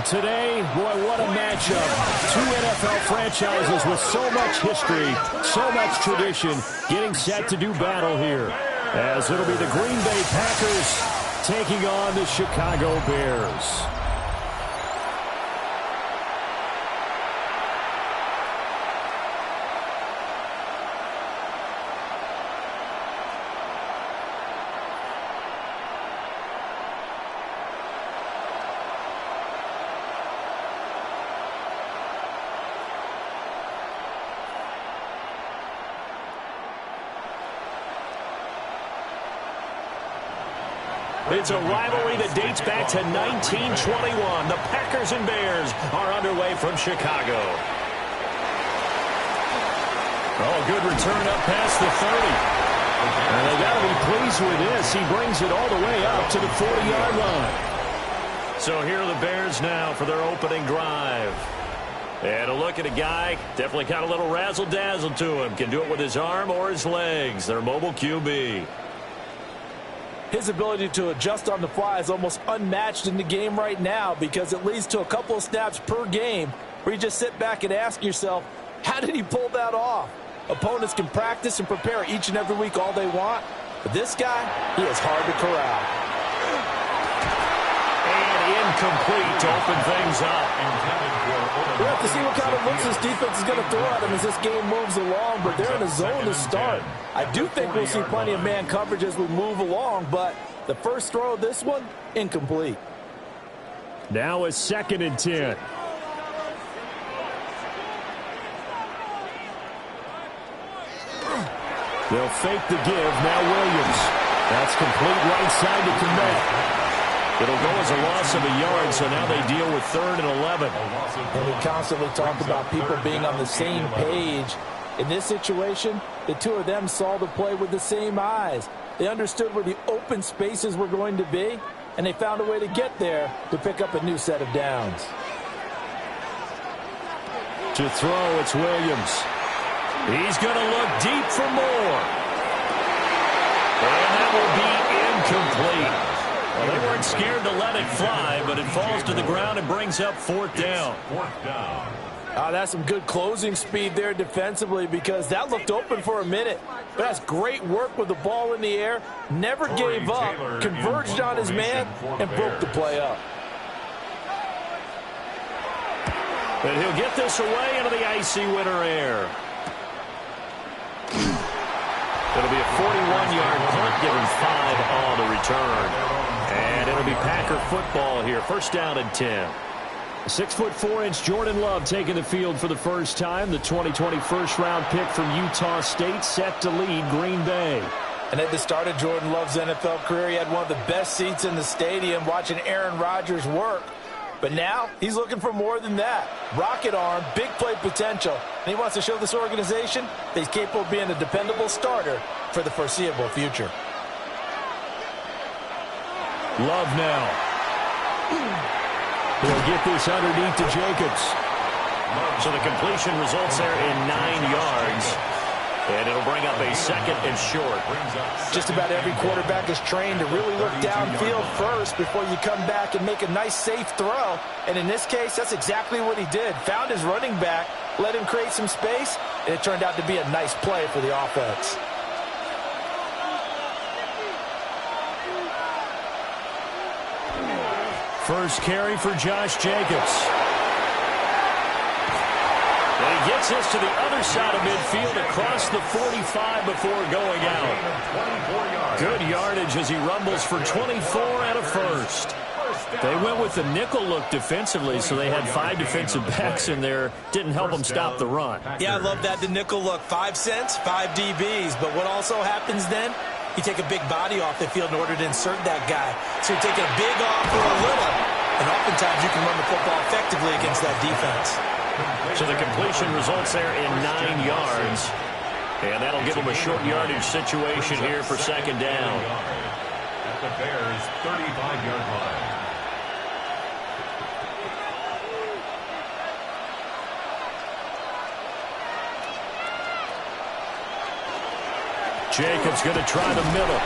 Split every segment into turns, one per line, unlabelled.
today, boy, what a matchup. Two NFL franchises with so much history, so much tradition, getting set to do battle here. As it'll be the Green Bay Packers taking on the Chicago Bears.
It's a rivalry that dates back to 1921. The Packers and Bears are underway from Chicago. Oh, good return up past the 30. And they got to be pleased with this. He brings it all the way up to the 40-yard line. So here are the Bears now for their opening drive. And a look at a guy, definitely got a little razzle-dazzle to him. Can do it with his arm or his legs. Their mobile QB.
His ability to adjust on the fly is almost unmatched in the game right now because it leads to a couple of snaps per game where you just sit back and ask yourself, how did he pull that off? Opponents can practice and prepare each and every week all they want, but this guy, he is hard to corral.
And incomplete to open things up.
We'll have to see what kind of looks this defense is going to throw at him as this game moves along, but they're in a zone to start. I do think we'll see plenty of man coverage as we move along, but the first throw of this one, incomplete.
Now a 2nd and 10. They'll fake the give. Now Williams. That's complete right side to Kmet. It'll go as a loss of a yard, so now they deal with 3rd and 11.
And we constantly talk about people being on the same page. In this situation, the two of them saw the play with the same eyes. They understood where the open spaces were going to be, and they found a way to get there to pick up a new set of downs.
To throw, it's Williams.
He's going to look deep for more. And that will be incomplete. Well, they weren't scared to let it fly, but it falls to the ground and brings up 4th down.
That's some good closing speed there defensively because that looked open for a minute. But that's great work with the ball in the air. Never gave up, converged on his man, and broke the play up.
And he'll get this away into the icy winter air. It'll be a 41-yard punt, giving 5 on the return. And it'll be Packer football here. 1st down and 10.
6'4" Jordan Love taking the field for the first time. The 2020 first-round pick from Utah State set to lead Green Bay.
And at the start of Jordan Love's NFL career, he had one of the best seats in the stadium watching Aaron Rodgers work. But now he's looking for more than that. Rocket arm, big play potential. And he wants to show this organization that he's capable of being a dependable starter for the foreseeable future.
Love now. He'll get this underneath to Jacobs.
So the completion results there in 9 yards. And it'll bring up a 2nd and short.
Just about every quarterback is trained to really look downfield first before you come back and make a nice, safe throw. And in this case, that's exactly what he did. Found his running back, let him create some space, and it turned out to be a nice play for the offense.
First carry for Josh Jacobs.
And he gets this to the other side of midfield across the 45 before going out. Good yardage as he rumbles for 24 and a first.
They went with the nickel look defensively, so they had 5 defensive backs in there. Didn't help them stop the run.
Yeah, I love that, the nickel look. 5 cents, 5 DBs. But what also happens then? You take a big body off the field in order to insert that guy. So you're taking a big off for a little. And oftentimes you can run the football effectively against that defense.
So the completion results there in 9 yards. And that'll give them a short yardage situation here for 2nd down.
At the Bears' 35-yard line.
Jacobs going to try the middle.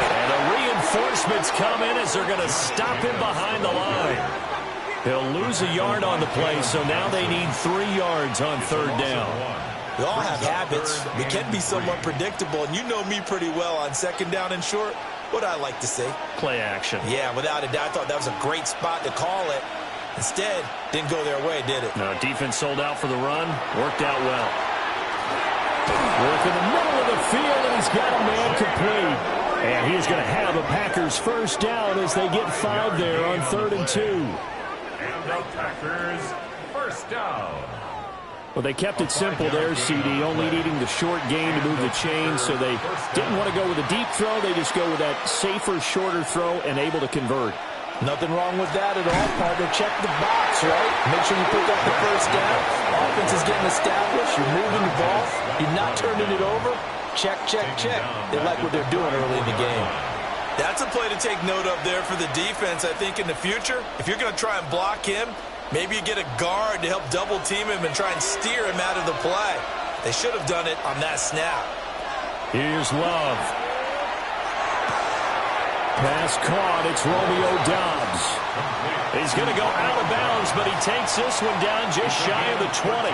And the reinforcements come in as they're going to stop him behind the line. He'll lose a yard on the play, so now they need 3 yards on third down.
We all have habits. We can be somewhat predictable, and you know me pretty well on second down and short. What I like to say?
Play action.
Yeah, without a doubt. I thought that was a great spot to call it. Instead, didn't go their way, did it?
No, defense sold out for the run. Worked out well.
Work in the middle of the field, and he's got a man complete. And he's going to have a Packers first down as they get 5 there on 3rd and 2.
And the Packers first down.
Well, they kept it simple there, CD, only needing the short gain to move the chains, so they didn't want to go with a deep throw. They just go with that safer, shorter throw and able to convert.
Nothing wrong with that at all, partner. Check the box, right? Make sure you pick up the first down. Offense is getting established. You're moving the ball. You're not turning it over. Check, check, check. They like what they're doing early in the game. That's a play to take note of there for the defense. I think in the future, if you're going to try and block him, maybe you get a guard to help double team him and try and steer him out of the play. They should have done it on that snap.
Here's Love. Pass caught. It's Romeo Doubs.
He's going to go out of bounds, but he takes this one down just shy of the 20.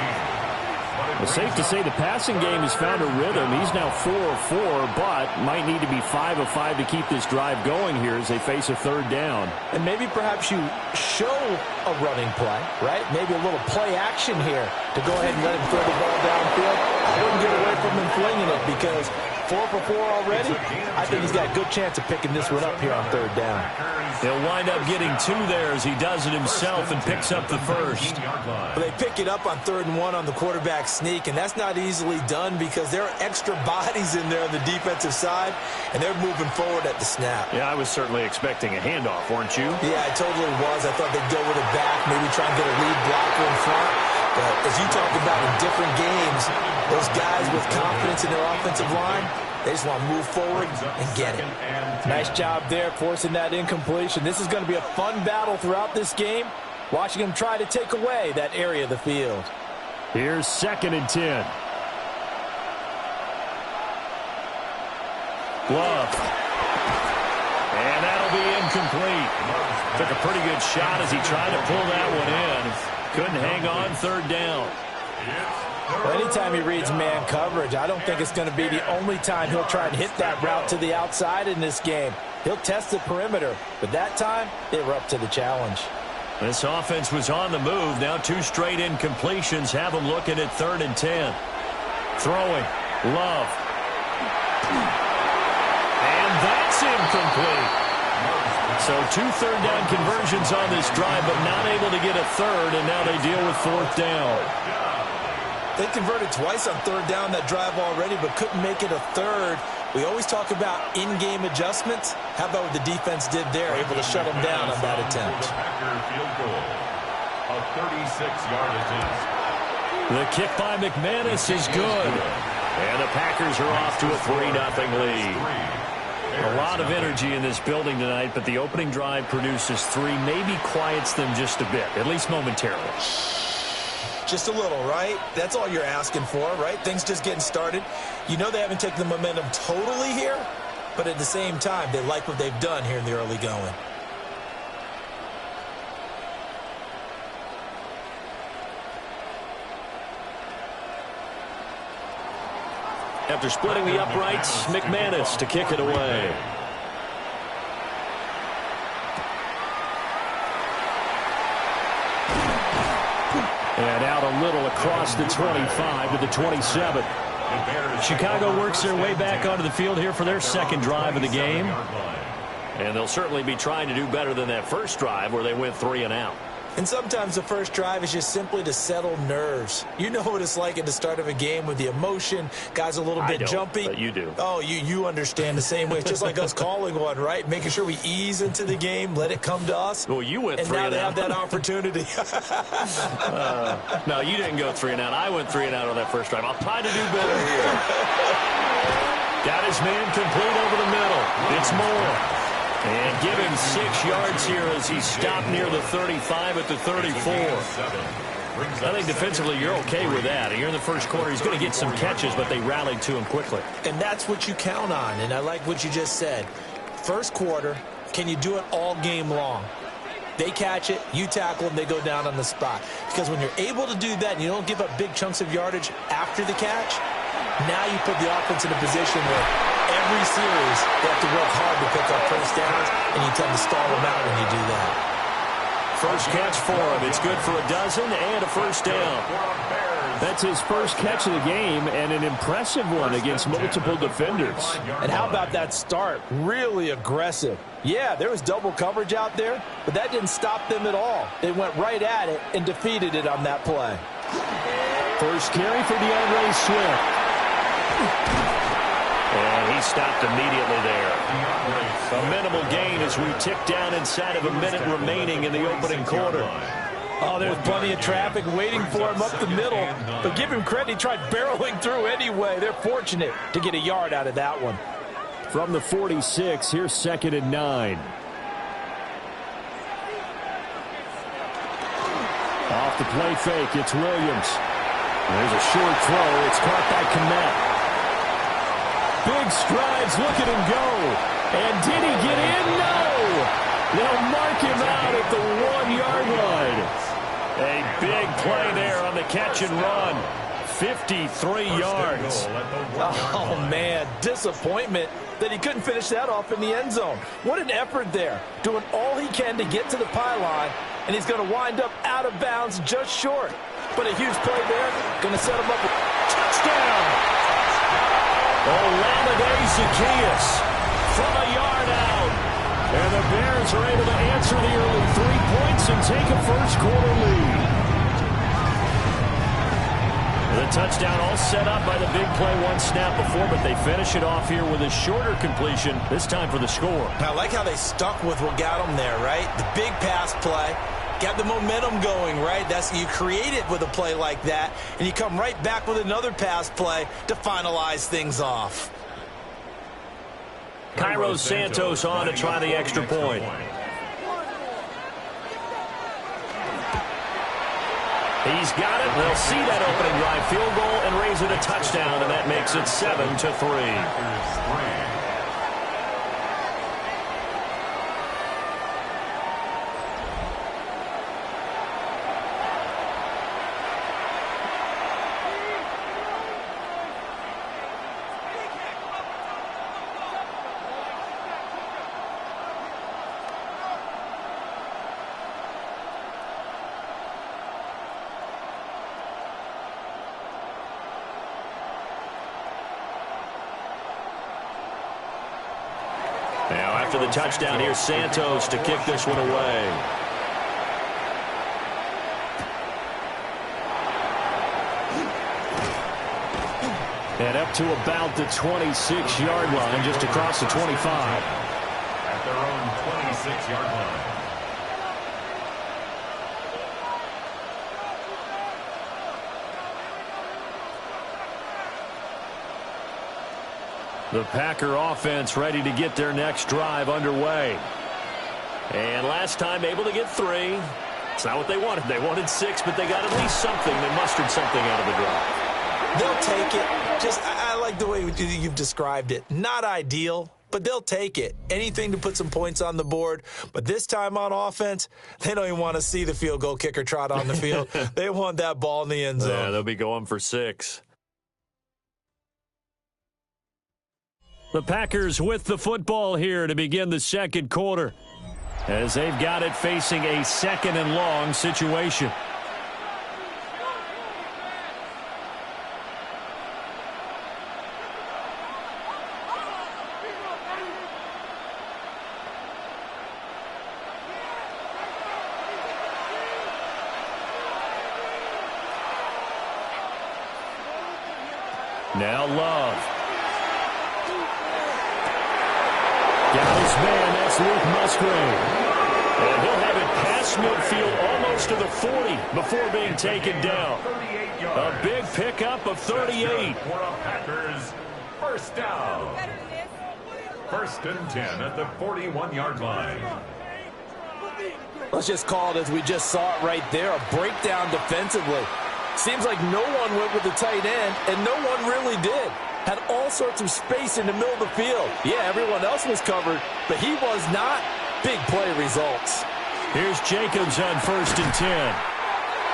It's safe to say the passing game has found a rhythm. He's now 4 of 4, but might need to be 5 of 5 to keep this drive going here as they face a third down.
And maybe perhaps you show a running play, right? Maybe a little play action here to go ahead and let him throw the ball downfield. I wouldn't get away from him flinging it because 4 for 4 already. I think he's got a good chance of picking this one up here on third down.
He'll wind up getting 2 there as he does it himself and picks up the first.
Well, they pick it up on 3rd and 1 on the quarterback sneak, and that's not easily done because there are extra bodies in there on the defensive side, and they're moving forward at the snap.
Yeah, I was certainly expecting a handoff, weren't you?
Yeah, I totally was. I thought they'd go with it back, maybe try and get a lead blocker in front. But as you talked about in different games, those guys with confidence in their offensive line, they just want to move forward and get it. Nice job there forcing that incompletion. This is going to be a fun battle throughout this game, watching them try to take away that area of the field.
Here's 2nd and 10.
Love. And that'll be incomplete. Took a pretty good shot as he tried to pull that one in. Couldn't hang on 3rd down.
Well, anytime he reads man coverage, I don't think it's going to be the only time he'll try and hit that route to the outside in this game. He'll test the perimeter, but that time, they were up to the challenge.
This offense was on the move. Now 2 straight incompletions have them looking at 3rd and 10. Throwing. Love. And that's incomplete. So 2 third down conversions on this drive, but not able to get a third, and now they deal with 4th down.
They converted twice on 3rd down that drive already, but couldn't make it a third. We always talk about in-game adjustments. How about what the defense did there, able to shut them down on that attempt.
Field goal. A 36-yard attempt.
The kick by McManus is good. And the Packers are off to a 3-0 lead. A lot of energy in this building tonight, but the opening drive produces 3, maybe quiets them just a bit, at least momentarily.
Just a little, right? That's all you're asking for, right? Things just getting started. You know they haven't taken the momentum totally here, but at the same time, they like what they've done here in the early going.
After splitting the uprights, McManus to kick it away.
And out a little across the 25 to the 27.
Chicago works their way back onto the field here for their 2nd drive of the game. And they'll certainly be trying to do better than that first drive where they went 3 and out.
And sometimes the first drive is just simply to settle nerves. You know what it's like at the start of a game with the emotion. Guys a little bit jumpy.
But you do.
Oh, you understand the same way. It's just like us calling one, right? Making sure we ease into the game, let it come to us.
Well, you went 3 and out.
And now they have that opportunity.
No, you didn't go 3 and out. I went 3 and out on that first drive. I'll try to do better here. Got his man complete over the middle. It's Moore. And give him 6 yards here as he stopped near the 35 at the 34. I think defensively you're okay with that. You're in the first quarter. He's going to get some catches, but they rallied to him quickly.
And that's what you count on, and I like what you just said. First quarter, can you do it all game long? They catch it, you tackle them, they go down on the spot. Because when you're able to do that and you don't give up big chunks of yardage after the catch, now you put the offense in a position where every series they have to work hard to pick up first downs, and you tend to stall them out when you do that.
First catch for him. It's good for a dozen and a first down.
That's his first catch of the game, and an impressive one against multiple defenders.
And how about that start? Really aggressive. Yeah, there was double coverage out there, but that didn't stop them at all. They went right at it and defeated it on that play.
First carry for DeAndre Swift.
And he stopped immediately there. A minimal gain as we tick down inside of a minute remaining in the opening quarter.
Oh, there's plenty of traffic waiting for him up the middle. But give him credit, he tried barreling through anyway. They're fortunate to get a yard out of that one.
From the 46, here's 2nd and 9. Off the play fake, it's Williams. There's a short throw. It's caught by Kmet. Big strides, look at him go. And did he get in? No! They'll mark him out at the 1-yard line.
A big play there on the catch and run. 53 yards.
Oh, man, disappointment that he couldn't finish that off in the end zone. What an effort there, doing all he can to get to the pylon, and he's going to wind up out of bounds just short. But a huge play there, going to set him up with touchdown.
Olamide Zaccheaus from a yard out.
And the Bears are able to answer the early 3 points and take a first-quarter lead.
The touchdown all set up by the big play one snap before, but they finish it off here with a shorter completion, this time for the score.
I like how they stuck with what got them there, right? The big pass play. Got the momentum going, right? You create it with a play like that, and you come right back with another pass play to finalize things off.
Cairo Santos on to try the extra point. He's got it. They'll see that opening drive field goal and raise it a touchdown, and that makes it 7-3. Now, after the touchdown, here's Santos to kick this one away.
And up to about the 26-yard line, just across the 25.
At their own 26-yard line.
The Packer offense ready to get their next drive underway. And last time able to get 3. It's not what they wanted. They wanted 6, but they got at least something. They mustered something out of the drive.
They'll take it. I like the way you've described it. Not ideal, but they'll take it. Anything to put some points on the board. But this time on offense, they don't even want to see the field goal kicker trot on the field. They want that ball in the end zone.
Yeah, they'll be going for 6.
The Packers with the football here to begin the second quarter, as they've got it facing a 2nd and long situation. Now Love. Got his man, that's Luke Musgrave.
And he'll have it past midfield almost to the 40 before being taken down. A big pickup of 38.
For a Packers first down. 1st and 10 at the 41-yard line.
Let's just call it as we just saw it right there, a breakdown defensively. Seems like no one went with the tight end, and no one really did. Had all sorts of space in the middle of the field. Yeah, everyone else was covered, but he was not. Big play results.
Here's Jacobs on 1st and 10.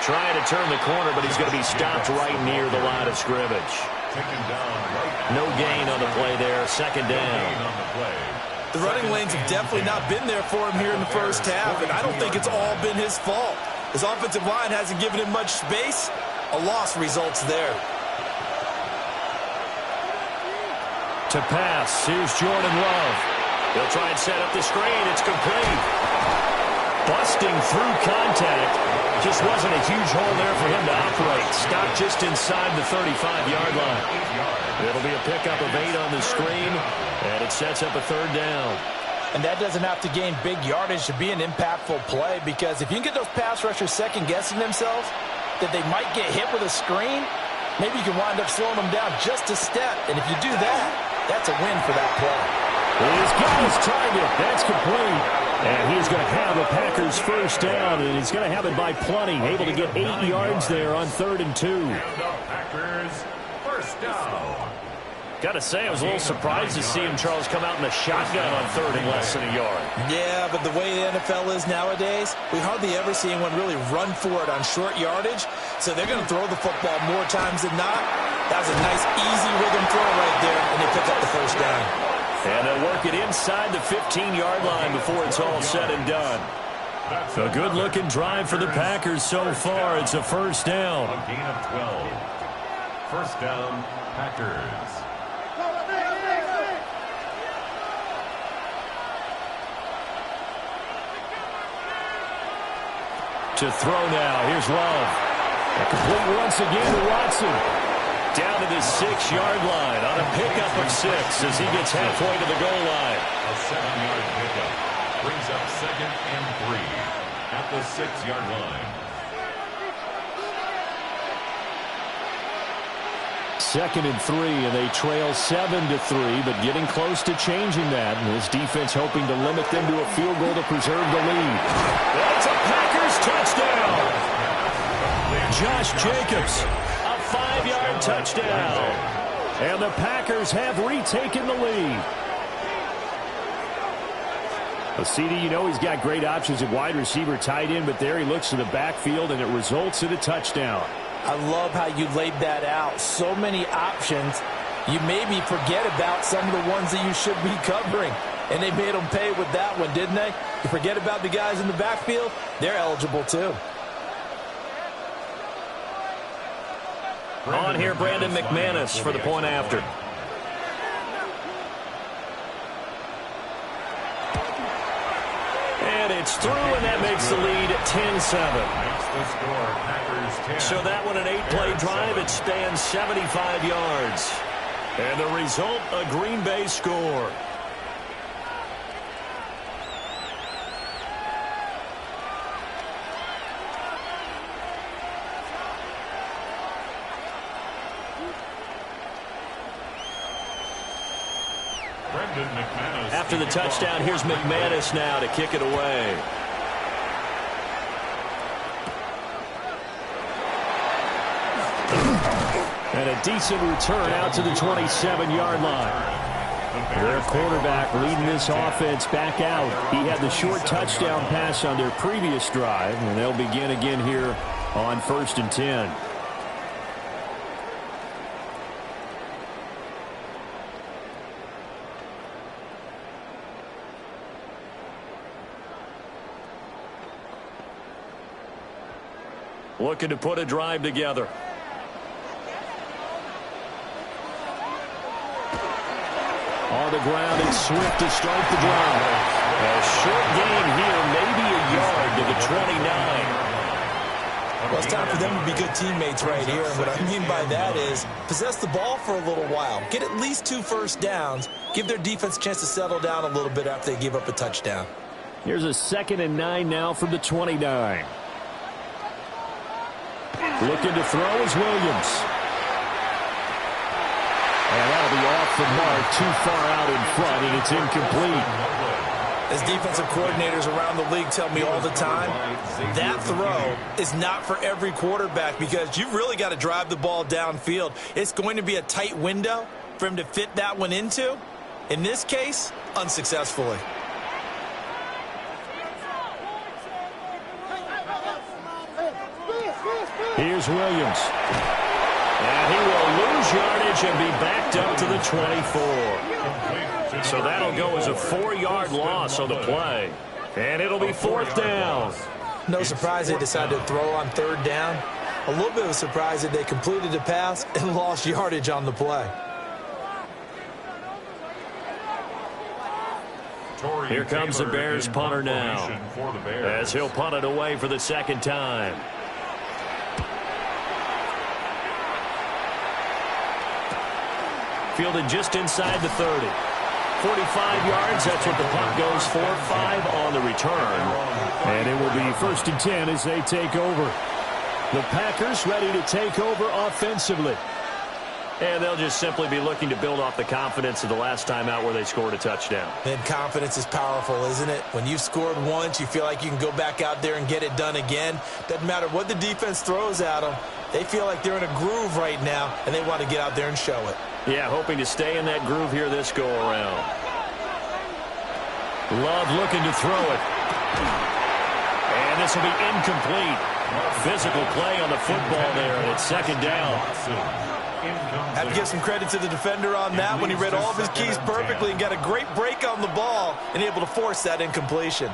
Trying to turn the corner, but he's going to be stopped right near the line of scrimmage. No gain on the play there. 2nd down.
The running lanes have definitely not been there for him here in the first half, and I don't think it's all been his fault. His offensive line hasn't given him much space. A loss results there.
To pass, here's Jordan Love. He'll try and set up the screen. It's complete. Busting through contact. Just wasn't a huge hole there for him to operate. Stopped just inside the 35-yard line. It'll be a pickup of 8 on the screen, and it sets up a 3rd down.
And that doesn't have to gain big yardage to be an impactful play, because if you can get those pass rushers second-guessing themselves that they might get hit with a screen, maybe you can wind up slowing them down just a step. And if you do that, that's a win for that play.
He's got his target. That's complete. And he's going to have a Packers 1st down, and he's going to have it by plenty. Able to get 8 yards there on 3rd and 2.
Packers 1st down.
Got to say, I was a little surprised to see him, Charles, come out in the shotgun on 3rd and less than a yard.
Yeah, but the way the NFL is nowadays, we hardly ever see anyone really run for it on short yardage. So they're going to throw the football more times than not. That was a nice, easy rhythm throw right there, and they pick up the 1st down.
And they'll work it inside the 15-yard line before it's all said and done. A good-looking drive for the Packers so far. It's a 1st down.
A gain of 12. 1st down, Packers.
To throw now. Here's Love. A complete once again to Watson.
Down to the 6-yard line on a pickup of 6 as he gets halfway to the goal line.
A 7-yard pickup brings up 2nd and 3 at the 6-yard line.
2nd and 3, and they trail 7-3, but getting close to changing that. And this defense hoping to limit them to a field goal to preserve the lead.
That's a Packers touchdown.
Josh Jacobs.
5-yard touchdown.
And the Packers have retaken the lead. Well, CD, you know he's got great options at wide receiver, tight end, but there he looks to the backfield, and it results in a touchdown.
I love how you laid that out. So many options. You maybe forget about some of the ones that you should be covering. And they made them pay with that one, didn't they? You forget about the guys in the backfield, they're eligible too.
On here, Brandon McManus for the point after. And it's through, and that makes the lead 10-7. So that one, an 8-play drive. It spans 75 yards. And the result, a Green Bay score. After the touchdown, here's McManus now to kick it away.
And a decent return out to the 27-yard line. Their quarterback leading this offense back out. He had the short touchdown pass on their previous drive, and they'll begin again here on 1st and 10.
Looking to put a drive together.
On the ground, it's Swift to start the drive.
A short gain here, maybe a yard to the 29.
Well, it's time for them to be good teammates right here. And what I mean by that is possess the ball for a little while. Get at least 2 first downs. Give their defense a chance to settle down a little bit after they give up a touchdown.
Here's a 2nd and 9 now from the 29. Looking to throw is Williams. And that'll be off the mark, too far out in front, and it's incomplete.
As defensive coordinators around the league tell me all the time, that throw is not for every quarterback because you've really got to drive the ball downfield. It's going to be a tight window for him to fit that one into. In this case, unsuccessfully.
is Williams.
And he will lose yardage and be backed up to the 24. So that'll go as a 4-yard loss on the play. And it'll be 4th down.
No surprise they decided to throw on 3rd down. A little bit of a surprise that they completed the pass and lost yardage on the play.
Here comes the Bears punter now, as he'll punt it away for the 2nd time. Fielded just inside the 30. 45 yards, that's what the punt goes for. 5 on the return.
And it will be 1st and 10 as they take over. The Packers ready to take over offensively.
And they'll just simply be looking to build off the confidence of the last time out where they scored a touchdown.
And confidence is powerful, isn't it? When you've scored once, you feel like you can go back out there and get it done again. Doesn't matter what the defense throws at them. They feel like they're in a groove right now, and they want to get out there and show it.
Yeah, hoping to stay in that groove here this go-around. Love looking to throw it. And this will be incomplete. Physical play on the football there, and it's 2nd down.
Have to give some credit to the defender on that when he read all of his keys perfectly and got a great break on the ball and able to force that incompletion.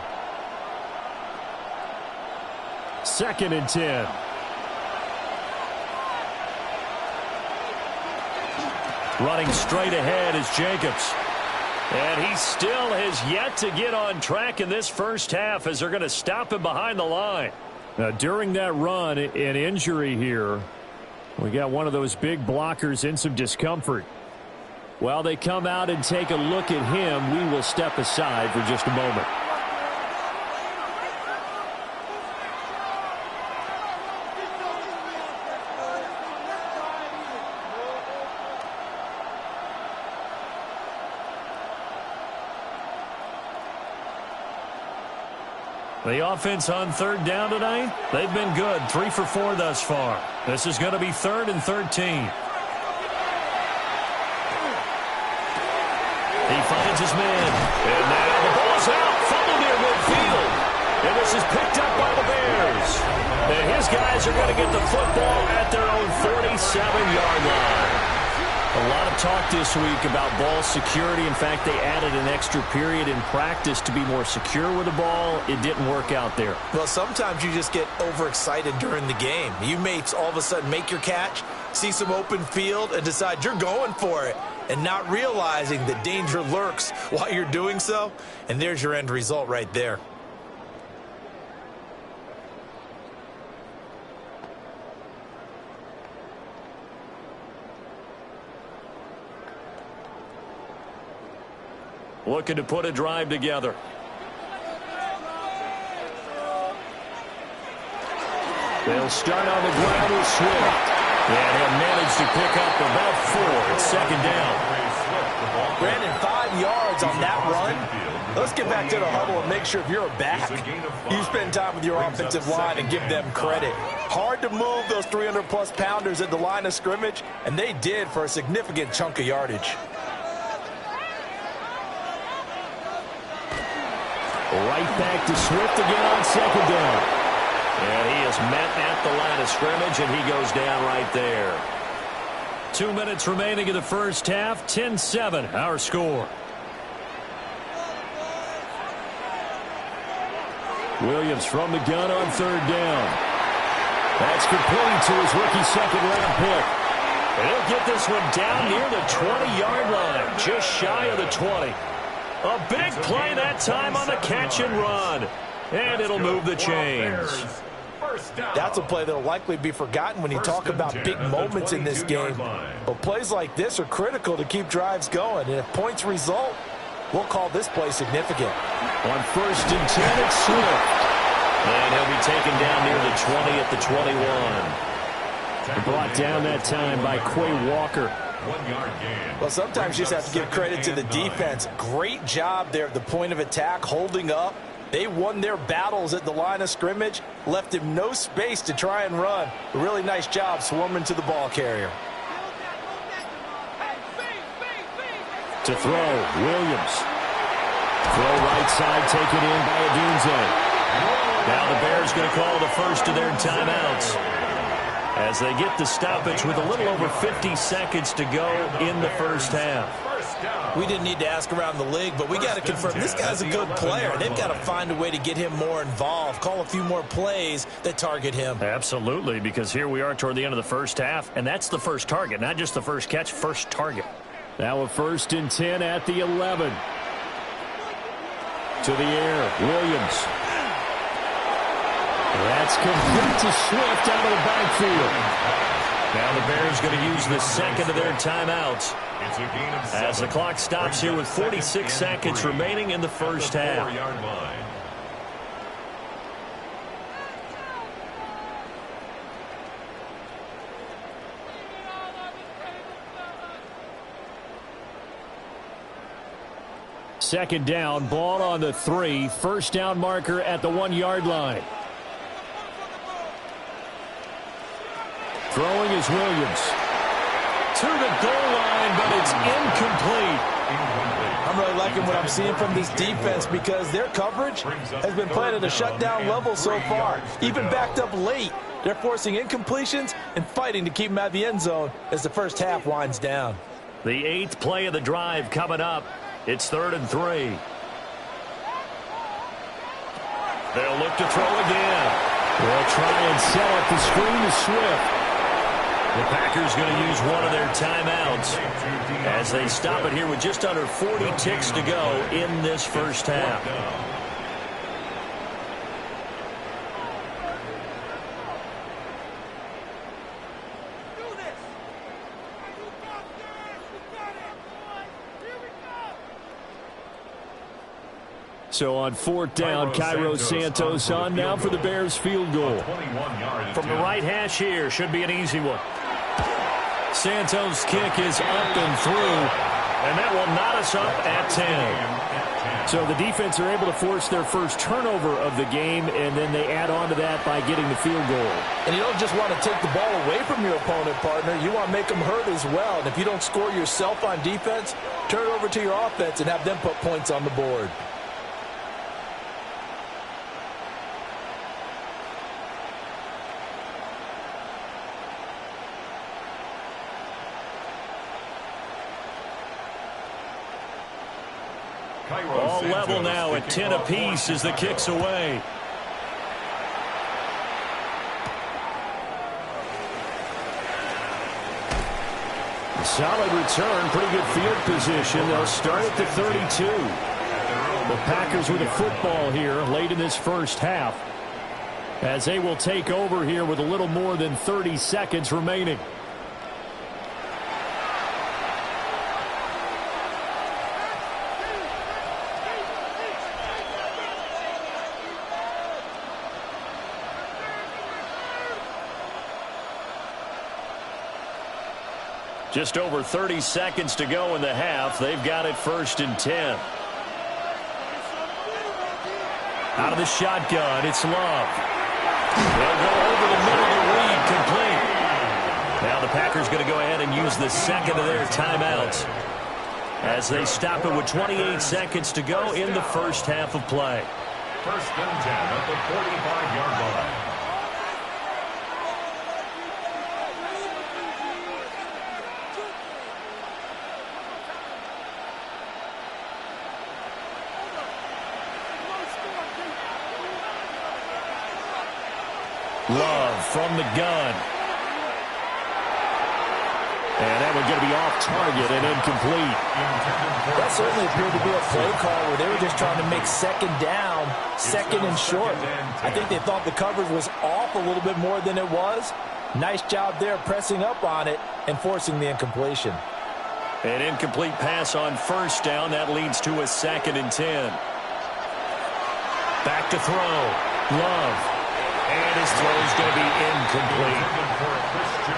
2nd and 10.
Running straight ahead is Jacobs. And he still has yet to get on track in this first half as they're going to stop him behind the line.
Now, during that run, an injury here. We got one of those big blockers in some discomfort. While they come out and take a look at him, we will step aside for just a moment.
The offense on 3rd down tonight, they've been good. 3 for 4 thus far. This is going to be 3rd and 13. He finds his man. And now the ball's out. Fumble near midfield. And this is picked up by the Bears. And his guys are going to get the football at their own 47-yard line. A lot of talk this week about ball security. In fact, they added an extra period in practice to be more secure with the ball. It didn't work out there.
Well, sometimes you just get overexcited during the game. You may all of a sudden make your catch, see some open field, and decide you're going for it, and not realizing that danger lurks while you're doing so. And there's your end result right there.
Looking to put a drive together.
They'll start on the ground with Swift.
And he'll manage to pick up about 4. It's 2nd down.
Brandon, 5 yards on that run. Let's get back to the huddle and make sure if you're a back, you spend time with your offensive line and give them credit. Hard to move those 300-plus pounders at the line of scrimmage, and they did for a significant chunk of yardage.
Right back to Swift again on 2nd down.
And he is met at the line of scrimmage, and he goes down right there. 2 minutes remaining in the first half. 10-7, our score.
Williams from the gun on 3rd down. That's complete to his rookie 2nd-round pick.
And he'll get this one down near the 20-yard line, just shy of the 20. A big play that time on the catch and run. And it'll move the chains.
That's a play that will likely be forgotten when you talk about big moments in this game. But plays like this are critical to keep drives going. And if points result, we'll call this play significant.
On 1st and 10, it's Swift.
And he'll be taken down near the 20 at the 21.
Brought down that time by Quay Walker.
1-yard gain.
Well, sometimes you just have to give credit to the defense. Great job there at the point of attack, holding up. They won their battles at the line of scrimmage, left him no space to try and run. A really nice job swarming to the ball carrier.
To throw, Williams. Throw right side, taken in by Odunze.
Now the Bears going to call the first of their timeouts. as they get the stoppage with a little over 50 seconds to go in the first half.
We didn't need to ask around the league, but we got to confirm this guy's a good player. They've got to find a way to get him more involved, call a few more plays that target him.
Absolutely, because here we are toward the end of the first half, and that's the first target, not just the first catch, first target.
Now a 1st and 10 at the 11. To the air, Williams. That's complete to Swift out of the backfield.
Now the Bears going to use the second of their timeouts as the clock stops here with 46 seconds remaining in the first half.
Second down, ball on the 3. First down marker at the 1-yard line. Throwing is Williams.
To the goal line, but it's incomplete.
I'm really liking what I'm seeing from this defense because their coverage has been playing at a shutdown level so far. Even backed up late, they're forcing incompletions and fighting to keep them out of the end zone as the first half winds down.
The 8th play of the drive coming up. It's 3rd and 3. They'll look to throw again.
They'll try and set up the screen to Swift.
The Packers going to use one of their timeouts as they stop it here with just under 40 ticks to go in this first half.
So on 4th down, Cairo Santos on now for the Bears field goal.
From the right hash here, should be an easy one. Santos' kick is up and through, and that will knot us up at 10.
So the defense are able to force their first turnover of the game, and then they add on to that by getting the field goal.
And you don't just want to take the ball away from your opponent, partner. You want to make them hurt as well. And if you don't score yourself on defense, turn it over to your offense and have them put points on the board.
All level now at 10 apiece as the kick's away.
Solid return, pretty good field position. They'll start at the 32. The Packers with the football here late in this first half as they will take over here with a little more than 30 seconds remaining.
Just over 30 seconds to go in the half. They've got it 1st and 10. Out of the shotgun, it's Love. They'll go over the middle to Reed, complete. Now the Packers going to go ahead and use the second of their timeouts as they stop it with 28 seconds to go in the first half of play.
1st and 10 at the 45-yard line.
Love from the gun.
And that one going to be off target and incomplete.
That certainly appeared to be a play call where they were just trying to make second down, second and short. I think they thought the coverage was off a little bit more than it was. Nice job there pressing up on it and forcing the incompletion.
An incomplete pass on 1st down. That leads to a 2nd and 10. Back to throw. Love. And his throw is going to be incomplete.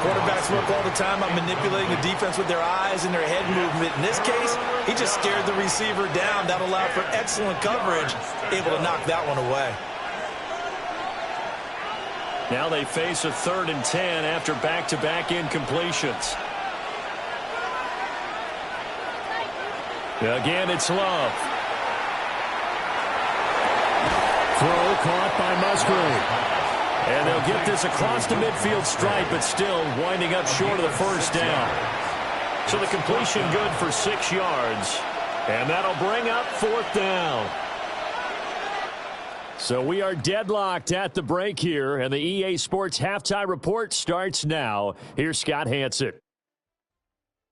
Quarterbacks work all the time on manipulating the defense with their eyes and their head movement. In this case, he just stared the receiver down. That allowed for excellent coverage, able to knock that one away.
Now they face a 3rd and 10 after back-to-back incompletions. Again, it's Love.
Throw caught by Musgrave.
And they'll they'll get this across the midfield stripe, but still winding up short of the first down. So the completion good for 6 yards. And that'll bring up 4th down.
So we are deadlocked at the break here, and the EA Sports Halftime Report starts now. Here's Scott Hanson.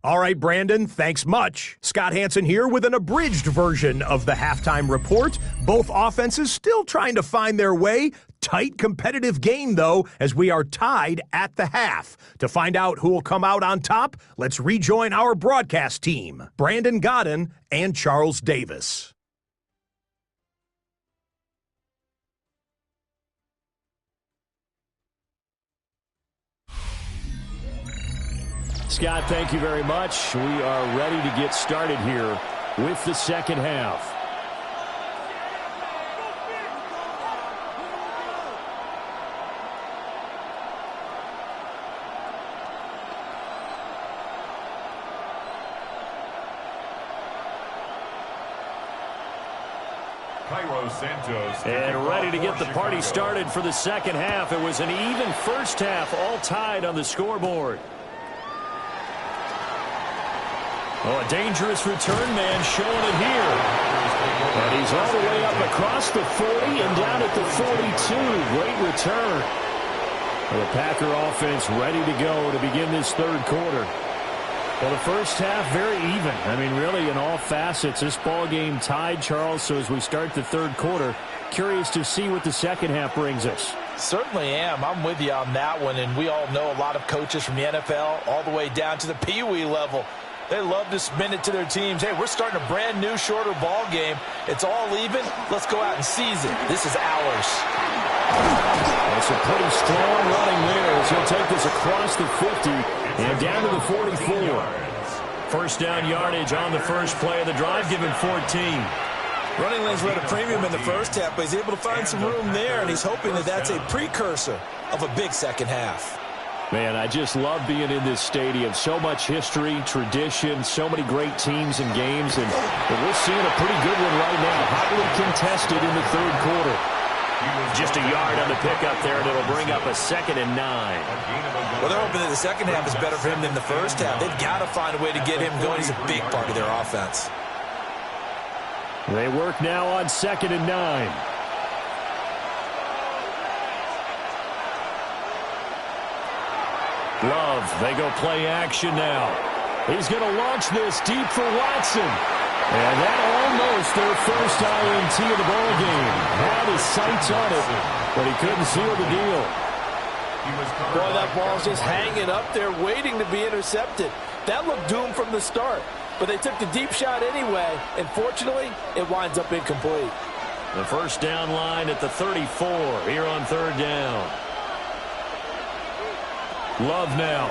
All right, Brandon, thanks much. Scott Hanson here with an abridged version of the Halftime Report. Both offenses still trying to find their way. Tight, competitive game, though, as we are tied at the half. To find out who will come out on top, let's rejoin our broadcast team, Brandon Godden and Charles Davis.
Scott, thank you very much. We are ready to get started here with the second half.
And ready to get the party started for the second half. It was an even first half, all tied on the scoreboard. Oh, a dangerous return man showing it here. And he's all the way up across the 40 and down at the 42. Great return.
The Packer offense ready to go to begin this third quarter. Well, the first half, very even. I mean, really, in all facets, this ball game tied, Charles. So as we start the third quarter, curious to see what the second half brings us.
Certainly am. I'm with you on that one. And we all know a lot of coaches from the NFL all the way down to the Pee Wee level. They love to spin it to their teams. Hey, we're starting a brand new, shorter ball game. It's all even. Let's go out and seize it. This is ours.
It's a pretty strong running there as he'll take this across the 50 and down to the 44.
First down yardage on the first play of the drive, given 14.
Running lanes were at a premium in the first half, but he's able to find some room there, and he's hoping that that's a precursor of a big second half.
Man, I just love being in this stadium. So much history, tradition, so many great teams and games, and we're seeing a pretty good one right now. Hotly contested in the third quarter.
Just a yard on the pickup there, and it'll bring up a 2nd and 9.
Well, they're hoping that the second half is better for him than the first half. They've got to find a way to get him going. He's a big part of their offense.
They work now on 2nd and 9.
Love, they go play action now.
He's going to launch this deep for Watson. And that almost their first INT of the ball game. Had his sights on it, but he couldn't seal the deal.
Boy, that ball's just hanging up there, waiting to be intercepted. That looked doomed from the start, but they took the deep shot anyway, and fortunately, it winds up incomplete.
The first down line at the 34 here on third down.
Love now.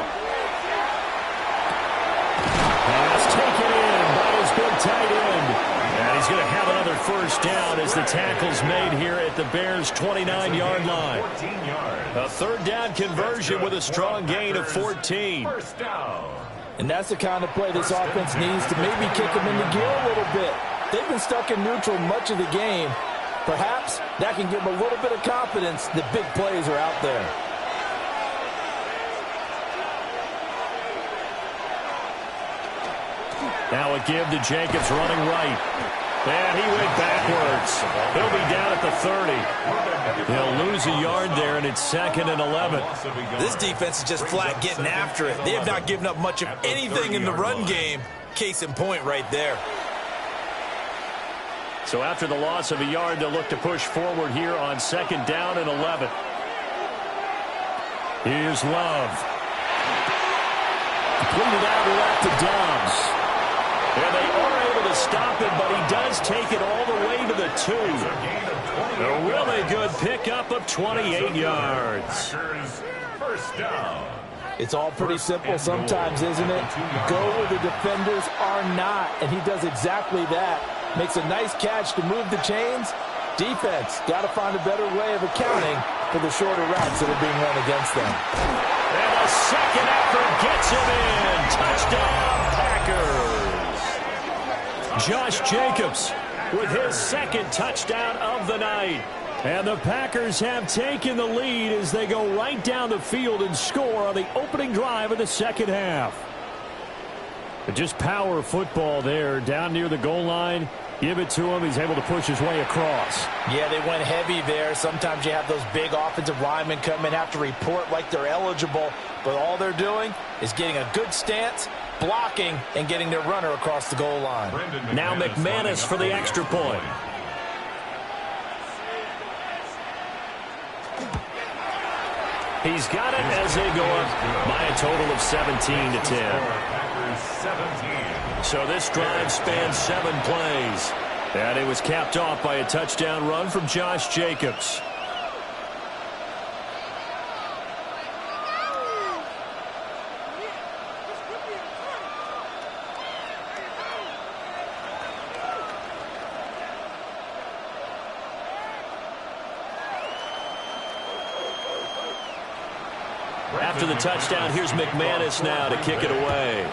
Pass taken in by his big tight end.
And he's going to have another first down as the tackle's made here at the Bears' 29-yard line. A third down conversion with a strong gain of 14.
And that's the kind of play this offense needs to maybe kick them into gear a little bit. They've been stuck in neutral much of the game. Perhaps that can give them a little bit of confidence that big plays are out there.
Now a give to Jacobs running right. And he went backwards. He'll be down at the 30. They'll lose a yard there, and it's 2nd and 11.
This defense is just flat getting after it. They have not given up much of anything in the run game. Case in point right there.
So after the loss of a yard, they'll look to push forward here on 2nd down and 11. Here's Love.
Completed out left to Dobbs.
And they are able to stop him, but he does take it all the way to the 2. A really good pickup of 28 yards.
First down.
It's all pretty simple sometimes, isn't it? Go where the defenders are not, and he does exactly that. Makes a nice catch to move the chains. Defense got to find a better way of accounting for the shorter routes that are being run against them.
And a second effort gets him in. Touchdown, Packers. Josh Jacobs with his 2nd touchdown of the night.
And the Packers have taken the lead as they go right down the field and score on the opening drive of the second half. But just power football there down near the goal line. Give it to him. He's able to push his way across.
Yeah, they went heavy there. Sometimes you have those big offensive linemen come in, have to report like they're eligible. But all they're doing is getting a good stance, blocking, and getting their runner across the goal line.
Now McManus for the extra point. He's got it as they go up by a total of 17-10. So this drive spans 7 plays. And it was capped off by a touchdown run from Josh Jacobs. After the touchdown, here's McManus now to kick it away.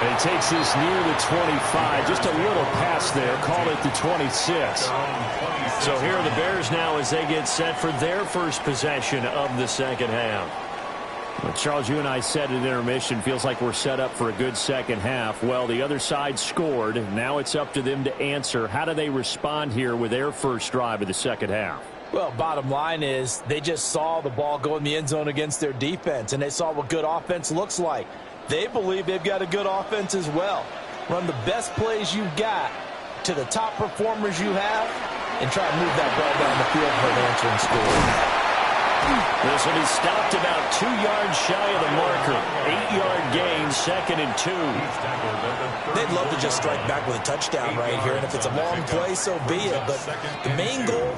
And he takes this near the 25. Just a little pass there. Call it the 26.
So here are the Bears now as they get set for their first possession of the second half.
Well, Charles, you and I said at intermission, feels like we're set up for a good second half. Well, the other side scored. Now it's up to them to answer. How do they respond here with their first drive of the second half?
Well, bottom line is they just saw the ball go in the end zone against their defense, and they saw what good offense looks like. They believe they've got a good offense as well. Run the best plays you've got to the top performers you have, and try to move that ball down the field for an answering score.
This will be stopped about 2 yards shy of the marker. 8-yard gain, 2nd and 2.
They'd love to just strike back with a touchdown right here, and if it's a long play, so be it. But the main goal,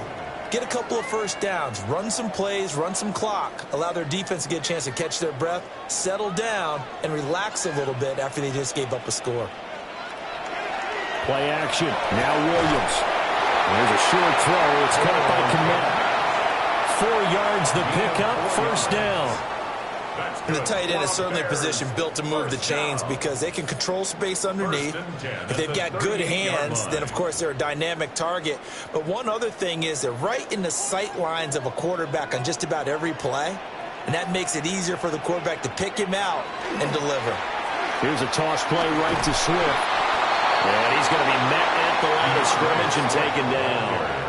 get a couple of first downs, run some plays, run some clock, allow their defense to get a chance to catch their breath, settle down, and relax a little bit after they just gave up a score.
Play action. Now Williams. There's a short throw. It's caught by Kmet. 4 yards the pickup, first down.
And the tight end is certainly a position built to move the chains because they can control space underneath. If they've got good hands, then, of course, they're a dynamic target. But one other thing is they're right in the sight lines of a quarterback on just about every play, and that makes it easier for the quarterback to pick him out and deliver.
Here's a toss play right to Swift.
And he's going to be met at the line of scrimmage and taken down.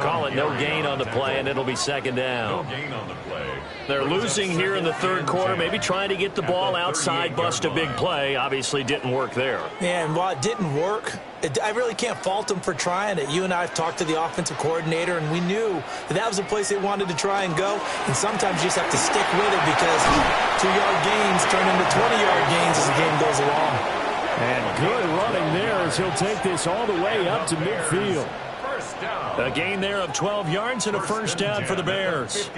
Call it no gain on the play, and it'll be second down.
No gain on the play.
They're losing here in the third quarter, maybe trying to get the ball outside, bust a big play. Obviously didn't work there.
Yeah, and while it didn't work, I really can't fault them for trying it. You and I have talked to the offensive coordinator, and we knew that was a place they wanted to try and go. And sometimes you just have to stick with it because 2-yard gains turn into 20-yard gains as the game goes along.
And good running there as he'll take this all the way up to midfield.
A gain there of 12 yards and a first down for the Bears.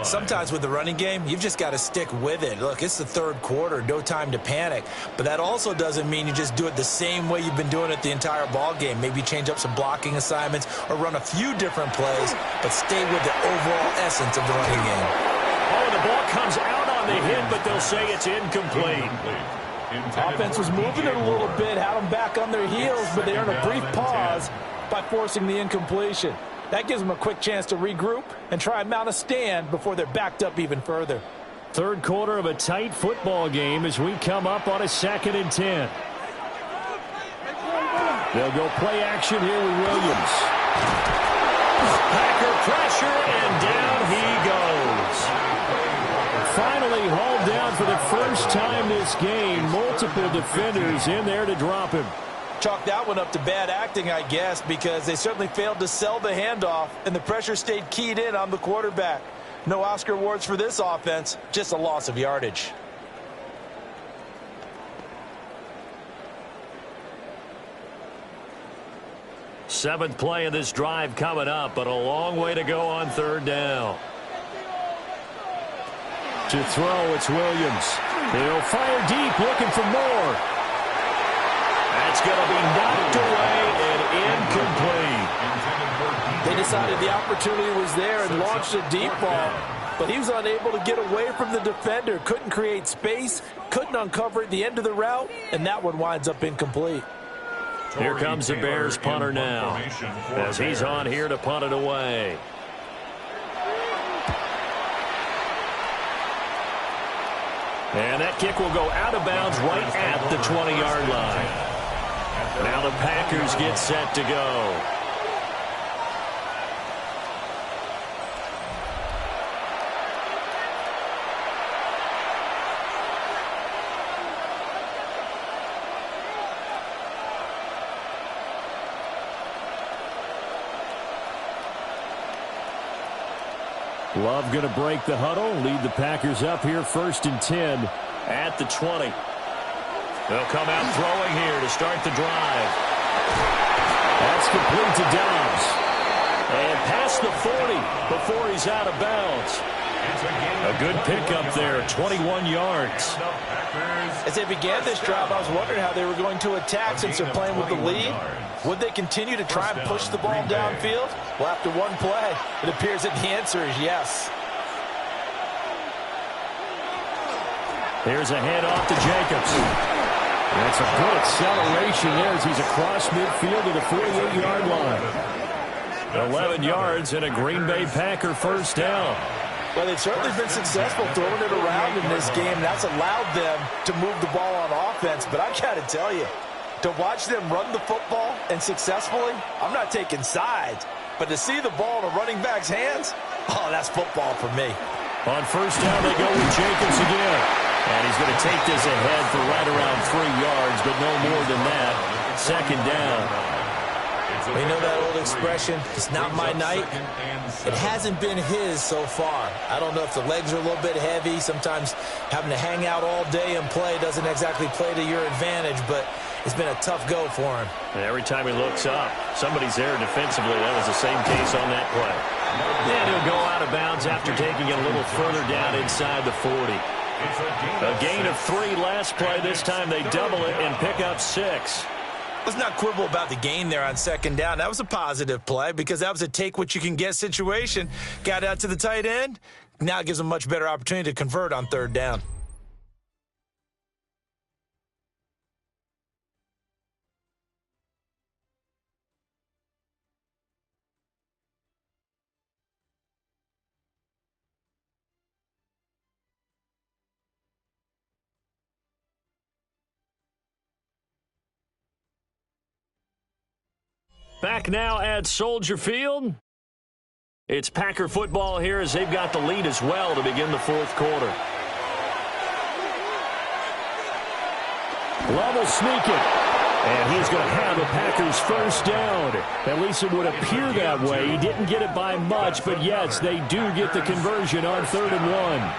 Sometimes with the running game, you've just got to stick with it. Look, it's the third quarter, no time to panic. But that also doesn't mean you just do it the same way you've been doing it the entire ball game. Maybe change up some blocking assignments or run a few different plays, but stay with the overall essence of the running game.
Oh, the ball comes out on the hit, but they'll say it's incomplete.
Offense was moving it a little bit, had them back on their heels, but they earned a brief pause by forcing the incompletion. That gives them a quick chance to regroup and try and mount a stand before they're backed up even further.
Third quarter of a tight football game as we come up on a 2nd and 10. They'll go play action here with Williams.
Packer pressure, and down he goes.
Finally hauled down for the first time this game. Multiple defenders in there to drop him.
Chalk that one up to bad acting, I guess, because they certainly failed to sell the handoff, and the pressure stayed keyed in on the quarterback. No Oscar awards for this offense, just a loss of yardage.
Seventh play of this drive coming up, but a long way to go on third down.
To throw, it's Williams. He'll fire deep, looking for more.
That's going to be knocked away and incomplete.
They decided the opportunity was there and launched a deep ball, but he was unable to get away from the defender, couldn't create space, couldn't uncover at the end of the route, and that one winds up incomplete.
Here comes the Bears punter now, as he's on here to punt it away. And that kick will go out of bounds right at the 20-yard line. Now the Packers get set to go.
Love going to break the huddle, lead the Packers up here 1st and 10
at the 20. They'll come out throwing here to start the drive.
That's complete to Dobbs.
And past the 40 before he's out of bounds. A good pickup there, 21 yards.
As they began this drive, I was wondering how they were going to attack since they're playing with the lead. Would they continue to try and push the ball downfield? Well, after one play, it appears that the answer is yes.
Here's a handoff to Jacobs.
That's a good acceleration there as he's across midfield to the 48-yard line.
11 yards and a Green Bay Packer first down.
Well, they've certainly been successful throwing it around in this game. That's allowed them to move the ball on offense. But I got to tell you, to watch them run the football and successfully, I'm not taking sides. But to see the ball in a running back's hands, oh, that's football for me.
On first down, they go with Jacobs again. And he's going to take this ahead for right around 3 yards, but no more than that. Second down.
You know that old expression, it's not my night? It hasn't been his so far. I don't know if the legs are a little bit heavy. Sometimes having to hang out all day and play doesn't exactly play to your advantage, but it's been a tough go for him.
And every time he looks up, somebody's there defensively. That was the same case on that play. Then he'll go out of bounds after taking it a little further down inside the 40. A gain of 3 last play. This time they double it and pick up 6.
Let's not quibble about the gain there on second down. That was a positive play because that was a take-what-you-can-get situation. Got out to the tight end. Now it gives them a much better opportunity to convert on third down.
Back now at Soldier Field. It's Packer football here as they've got the lead as well to begin the fourth quarter.
Love will sneak it. And he's going to have a Packers first down. At least it would appear that way. He didn't get it by much, but yes, they do get the conversion on 3rd and 1.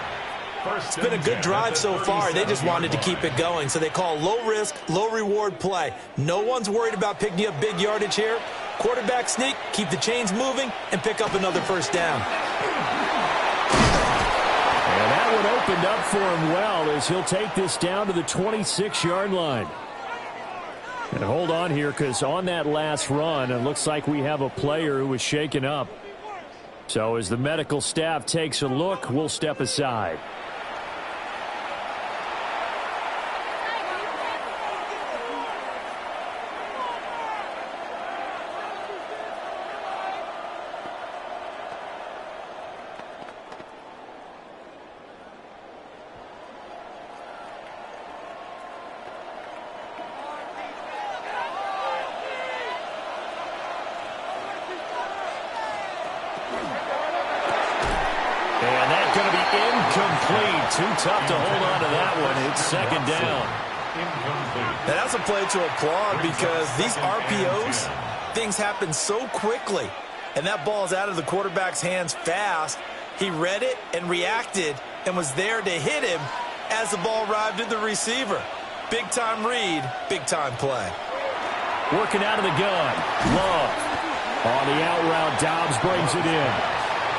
It's been a good drive so far. They just wanted to keep it going, so they call low-risk, low-reward play. No one's worried about picking up big yardage here. Quarterback sneak, keep the chains moving, and pick up another first down.
And that one opened up for him well as he'll take this down to the 26-yard line. And hold on here because on that last run, it looks like we have a player who was shaken up. So as the medical staff takes a look, we'll step aside.
Too tough to hold on to that one. It's second down.
And that's a play to applaud because these RPOs, things happen so quickly. And that ball's out of the quarterback's hands fast. He read it and reacted and was there to hit him as the ball arrived at the receiver. Big-time read, big-time play.
Working out of the gun. Love. On the out route, Dobbs brings it in.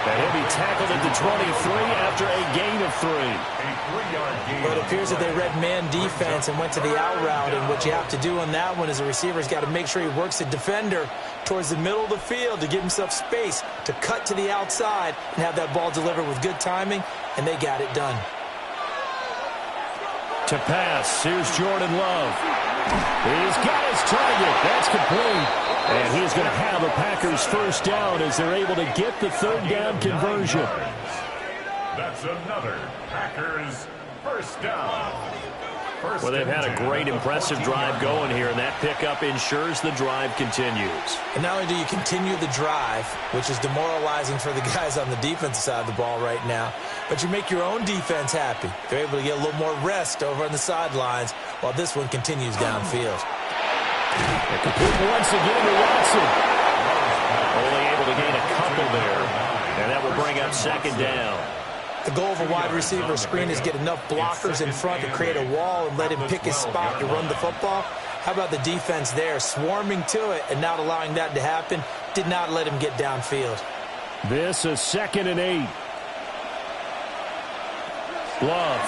And he'll be tackled at the 23 after a gain of 3.
Well, it appears that they read man defense and went to the out route. And what you have to do on that one is the receiver's got to make sure he works the defender towards the middle of the field to give himself space to cut to the outside and have that ball delivered with good timing. And they got it done.
To pass, here's Jordan Love. He's got his target. That's complete. And he's going to have a Packers first down as they're able to get the third down conversion.
That's another Packers first down.
Well, they've had a great, impressive drive going here, and that pickup ensures the drive continues.
And not only do you continue the drive, which is demoralizing for the guys on the defensive side of the ball right now, but you make your own defense happy. They're able to get a little more rest over on the sidelines while this one continues downfield.
Complete once again to Watson. Only able to gain a couple there, and that will bring up second down.
The goal of a wide receiver screen is get enough blockers in front to create a wall and let him pick his spot to run the football. How about the defense there, swarming to it and not allowing that to happen? Did not let him get downfield.
This is 2nd and 8. Love.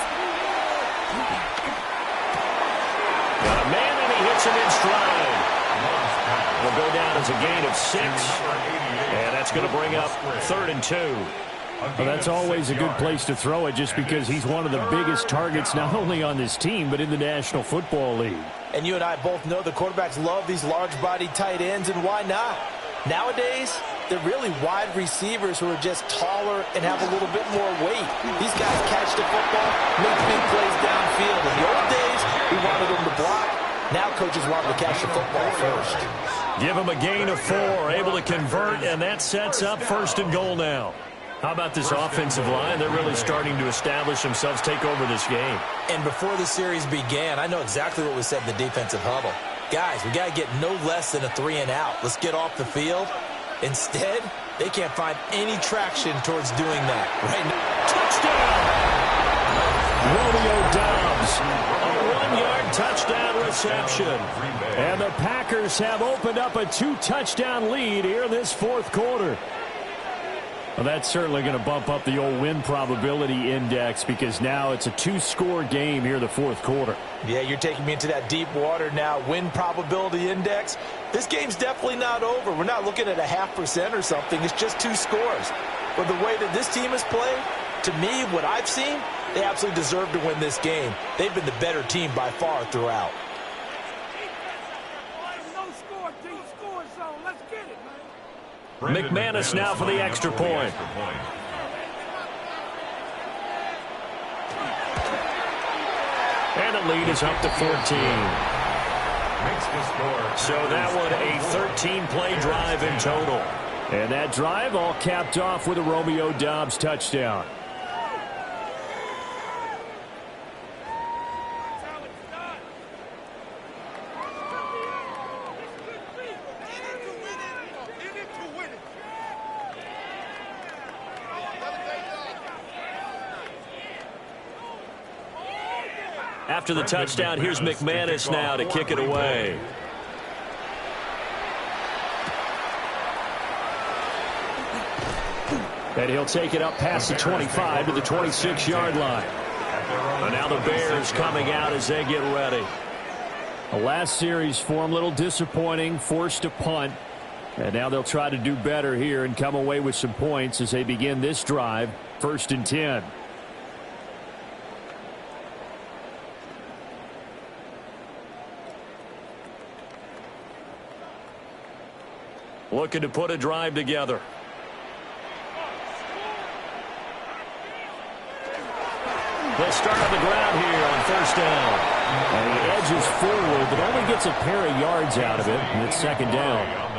Got a man and he hits him in stride. Will go down as a gain of 6. And that's going to bring up 3rd and 2.
Well, that's always a good place to throw it just because he's one of the biggest targets not only on this team but in the National Football League.
And you and I both know the quarterbacks love these large-bodied tight ends, and why not? Nowadays, they're really wide receivers who are just taller and have a little bit more weight. These guys catch the football, make big plays downfield. In the old days, we wanted them to block. Now coaches want them to catch the football first.
Give them a gain of 4, able to convert, and that sets up 1st and goal now. How about this offensive line? They're really starting to establish themselves, take over this game.
And before the series began, I know exactly what was said in the defensive huddle. Guys, we got to get no less than a 3-and-out. Let's get off the field. Instead, they can't find any traction towards doing that. Right now,
touchdown! Romeo Doubs, a 1-yard touchdown reception. And the Packers have opened up a 2-touchdown lead here in this 4th quarter.
Well, that's certainly going to bump up the old win probability index because now it's a 2-score game here in the 4th quarter.
Yeah, you're taking me into that deep water now. Win probability index. This game's definitely not over. We're not looking at a 0.5% or something. It's just 2 scores. But the way that this team has played, to me, what I've seen, they absolutely deserve to win this game. They've been the better team by far throughout.
McManus now for the extra point. And the lead is up to 14. So that one a 13-play drive in total.
And that drive all capped off with a Romeo Doubs touchdown.
After the touchdown, here's McManus now to kick it away.
And he'll take it up past the 25 to the 26-yard line.
And now the Bears coming out as they get ready.
The last series for them, a little disappointing, forced to punt. And now they'll try to do better here and come away with some points as they begin this drive, 1st and 10.
Looking to put a drive together. They'll start on the ground here on 1st down.
And he edges forward, but only gets a pair of yards out of it, and it's 2nd down.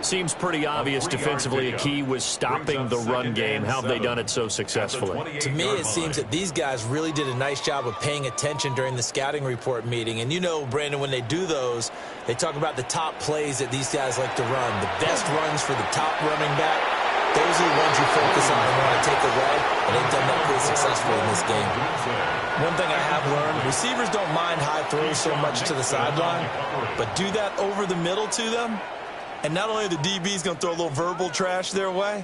Seems pretty obvious defensively a key was stopping the run game. How have they done it so successfully?
To me, it seems that these guys really did a nice job of paying attention during the scouting report meeting. And you know, Brandon, when they do those, they talk about the top plays that these guys like to run. The best runs for the top running back, those are the ones you focus on and want to take away. And they've done that pretty successfully in this game. One thing I have learned, receivers don't mind high throws so much to the sideline, but do that over the middle to them. And not only are the DBs going to throw a little verbal trash their way,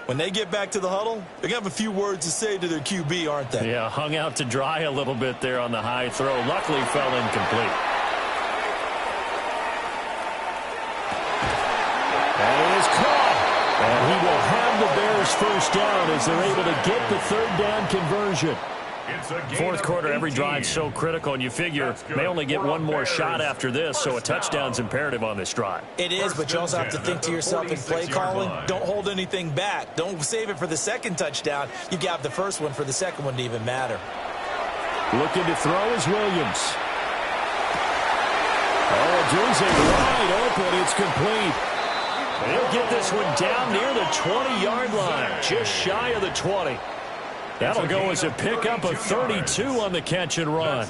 when they get back to the huddle, they're going to have a few words to say to their QB, aren't they?
Yeah, hung out to dry a little bit there on the high throw. Luckily fell incomplete.
And it is caught. And he will have the Bears first down as they're able to get the 3rd down conversion.
Fourth quarter, every drive so critical, and you figure may only get one more shot after this, so a touchdown's imperative on this drive.
It is, but you also have to think to yourself in play calling, don't hold anything back. Don't save it for the second touchdown. You got the first one for the second one to even matter.
Looking to throw is Williams. Oh, Dulce wide open. It's complete.
They'll get this one down near the 20-yard line, just shy of the 20. That'll go as a pickup of 32 on the catch and run.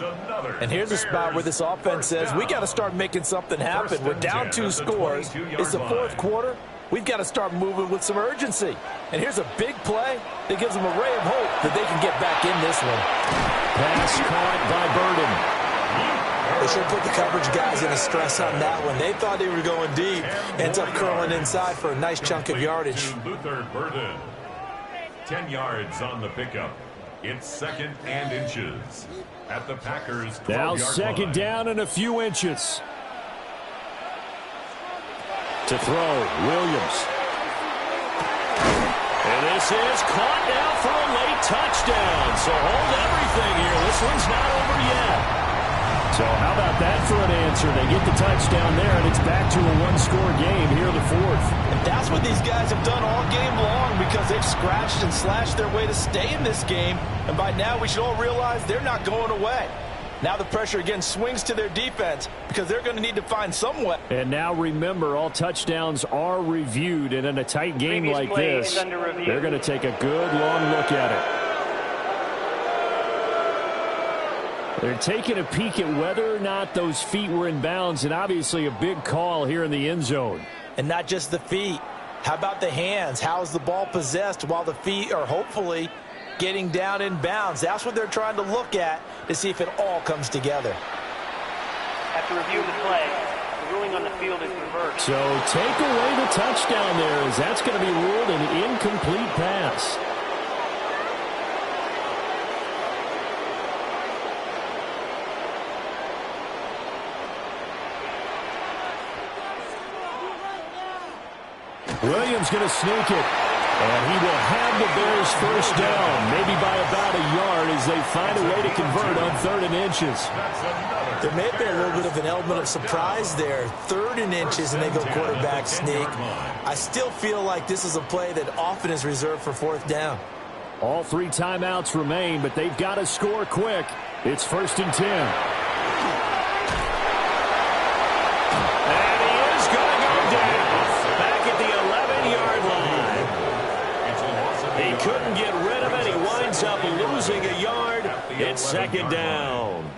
And here's a spot where this offense says, we got to start making something happen. We're down 2 scores. It's the fourth quarter. We've got to start moving with some urgency. And here's a big play that gives them a ray of hope that they can get back in this one.
Pass caught by Burden.
They should put the coverage guys in a stress on that one. They thought they were going deep. Ends up curling inside for a nice chunk of yardage.
Luther Burden. 10 yards on the pickup. It's 2nd and inches at the Packers' 12-yard
Now
line.
second down and a few inches. To throw, Williams.
And this is caught now for a late touchdown. So hold everything here. This one's not over yet.
So how about that for an answer? They get the touchdown there, and it's back to a one-score game here in the fourth.
And that's what these guys have done all game long because they've scratched and slashed their way to stay in this game. And by now we should all realize they're not going away. Now the pressure again swings to their defense because they're going to need to find some way.
And now remember, all touchdowns are reviewed, and in a tight game like this, they're going to take a good long look at it. They're taking a peek at whether or not those feet were in bounds, and obviously a big call here in the end zone.
And not just the feet. How about the hands? How's the ball possessed while the feet are hopefully getting down in bounds? That's what they're trying to look at to see if it all comes together.
After reviewing the play, the ruling on the field is reversed.
So take away the touchdown there, as that's going to be ruled an incomplete pass. Williams going to sneak it. And he will have the Bears first down, maybe by about a yard as they find a way to convert on 3rd and inches.
There may be a little bit of an element of surprise there. 3rd and inches, and they go quarterback sneak. I still feel like this is a play that often is reserved for 4th down.
All 3 timeouts remain, but they've got to score quick. It's 1st and 10.
Couldn't get rid of it. He winds up losing a yard. It's 2nd down.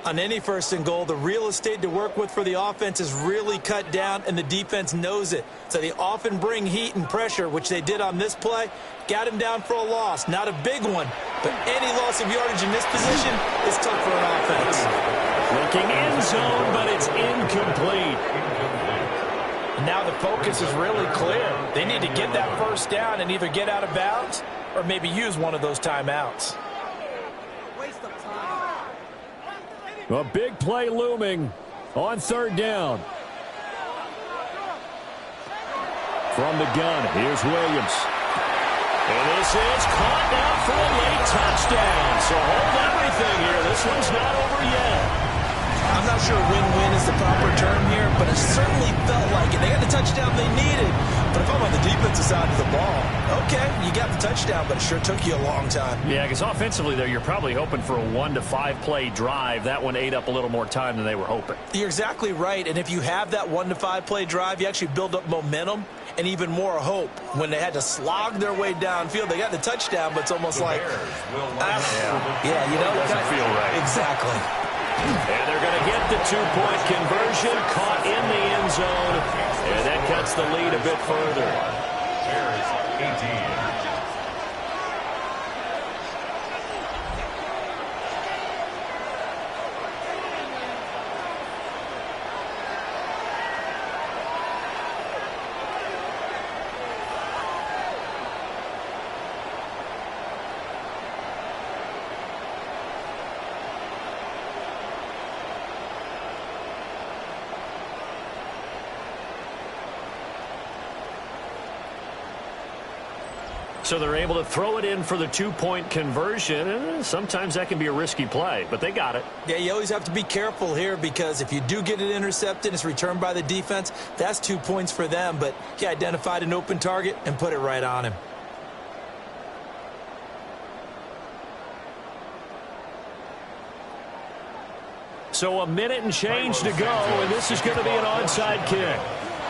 On any 1st and goal, the real estate to work with for the offense is really cut down, and the defense knows it. So they often bring heat and pressure, which they did on this play. Got him down for a loss. Not a big one, but any loss of yardage in this position is tough for an offense.
Looking end zone, but it's incomplete.
Now the focus is really clear. They need to get that first down and either get out of bounds or maybe use one of those timeouts.
A big play looming on 3rd down. From the gun, here's Williams.
And this is caught now for a late touchdown. So hold everything here. This one's not over yet.
I'm not sure win-win is the proper term here, but it certainly felt like it. They got the touchdown they needed. But if I'm on the defensive side of the ball, okay, you got the touchdown, but it sure took you a long time.
Yeah, because offensively there, you're probably hoping for a 1 to 5 play drive. That one ate up a little more time than they were hoping.
You're exactly right. And if you have that 1 to 5 play drive, you actually build up momentum and even more hope. When they had to slog their way downfield, they got the touchdown, but it's almost like, yeah, you know,
it doesn't feel right.
Exactly.
And they're going to get the 2-point conversion, caught in the end zone, and that cuts the lead a bit further.
Bears 18.
So they're able to throw it in for the two-point conversion, and sometimes that can be a risky play, but they got it.
Yeah, you always have to be careful here because if you do get it intercepted, it's returned by the defense, that's 2 points for them, but he identified an open target and put it right on him.
So a minute and change to go, and this is going to be an onside kick.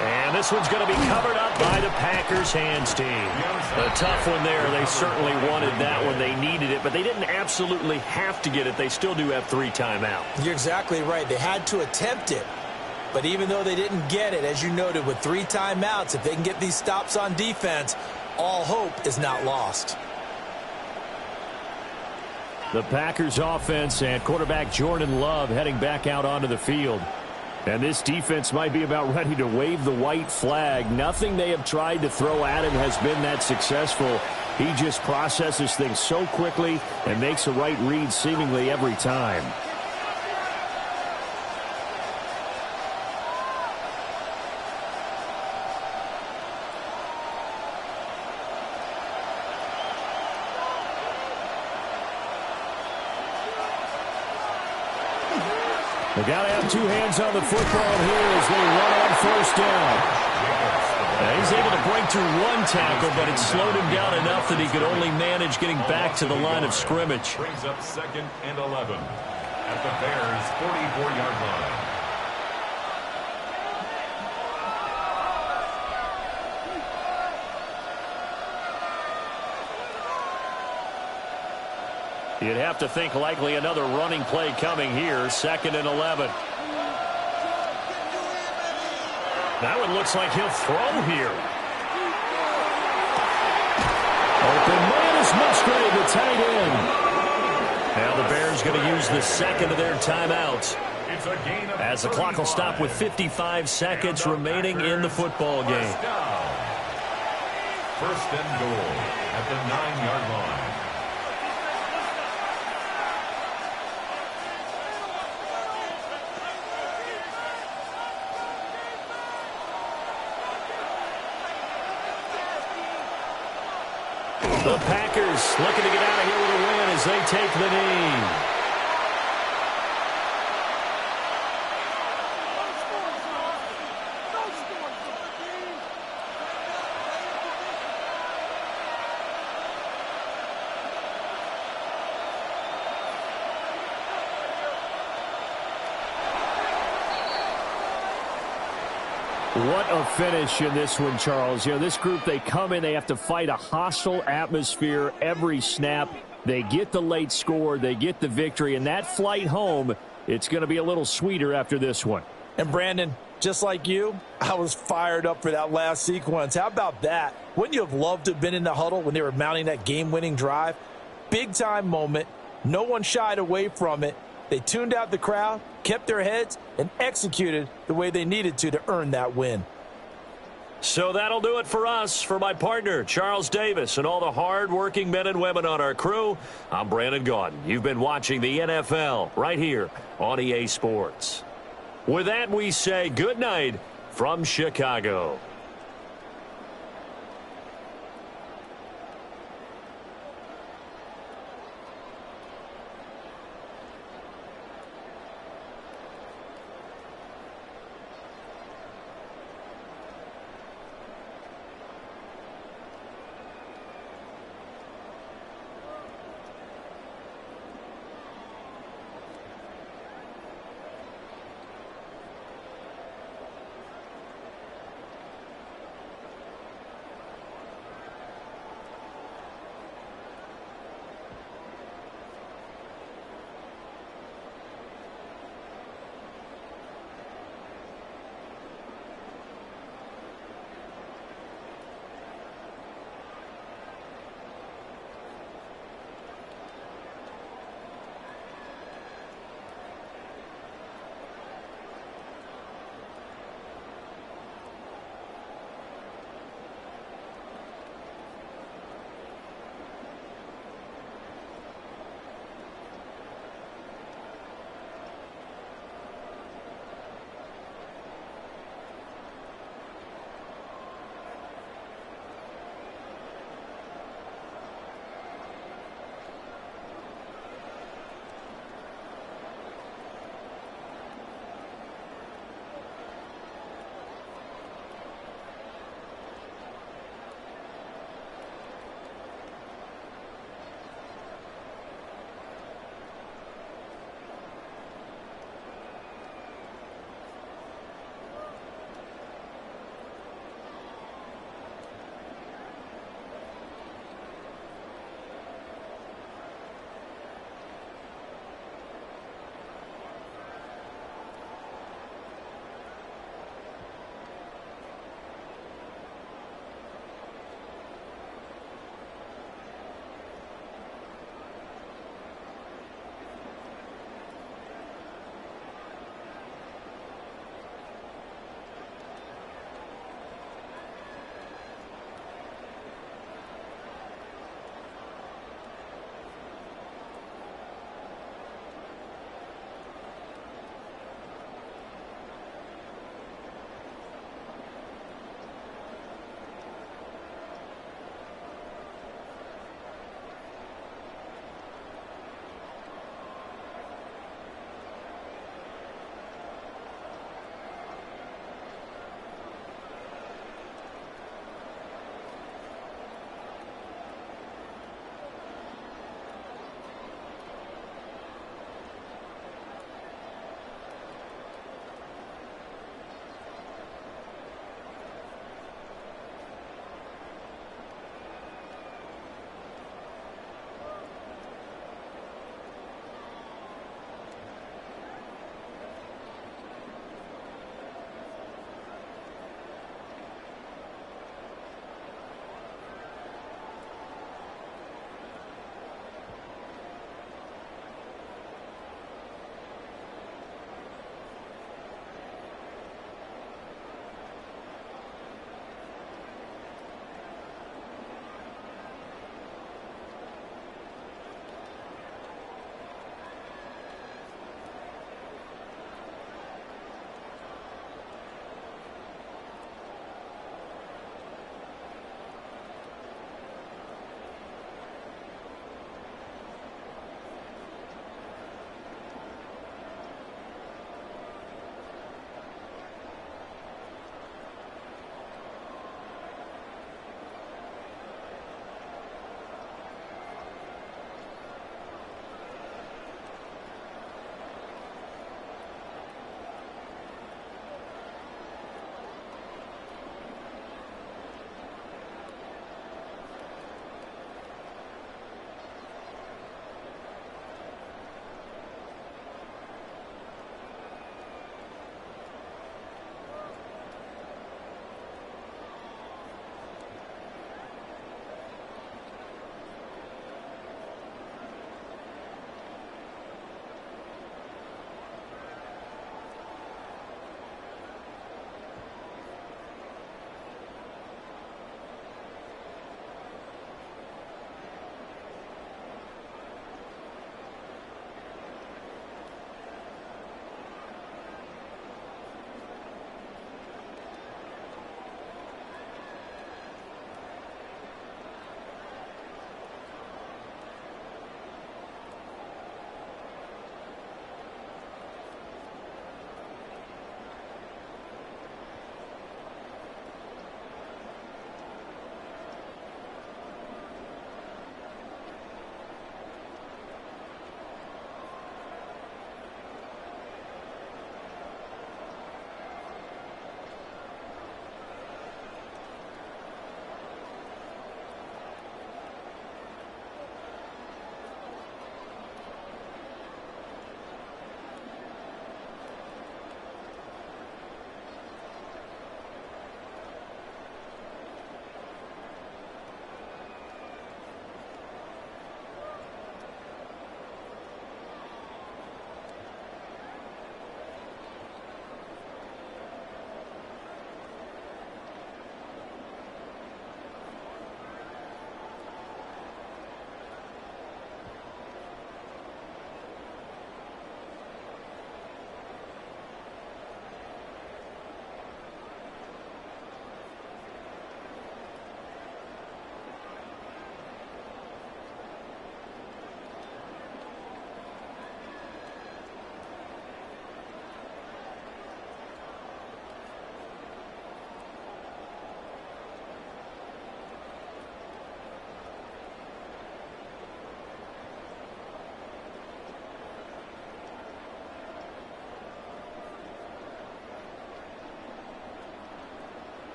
And this one's going to be covered up by the Packers hands team. A tough one there. They certainly wanted that one. They needed it, but they didn't absolutely have to get it. They still do have 3 timeouts.
You're exactly right. They had to attempt it. But even though they didn't get it, as you noted, with 3 timeouts, if they can get these stops on defense, all hope is not lost.
The Packers offense and quarterback Jordan Love heading back out onto the field. And this defense might be about ready to wave the white flag. Nothing they have tried to throw at him has been that successful. He just processes things so quickly and makes a right read seemingly every time. They got to have 2 hands on the football here as they run on first down.
He's able to break through 1 tackle, but it slowed him down enough that he could only manage getting back to the line of scrimmage.
Brings up 2nd and 11 at the Bears' 44-yard line.
You'd have to think likely another running play coming here. 2nd and 11. That one looks like he'll throw here.
Open man is Musgrave, the tight end.
Now the Bears going to use the 2nd of their timeouts, as the clock will stop with 55 seconds remaining in the football game.
1st and goal at the 9-yard line.
The Packers looking to get out of here with a win as they take the knee.
What a finish in this one, Charles. You know, this group, they come in, they have to fight a hostile atmosphere every snap. They get the late score, they get the victory, and that flight home, it's going to be a little sweeter after this one.
And Brandon, just like you, I was fired up for that last sequence. How about that? Wouldn't you have loved to have been in the huddle when they were mounting that game-winning drive? Big-time moment. No one shied away from it. They tuned out the crowd, kept their heads, and executed the way they needed to earn that win.
So that'll do it for us. For my partner, Charles Davis, and all the hard-working men and women on our crew, I'm Brandon Gaudin. You've been watching the NFL right here on EA Sports. With that, we say good night from Chicago.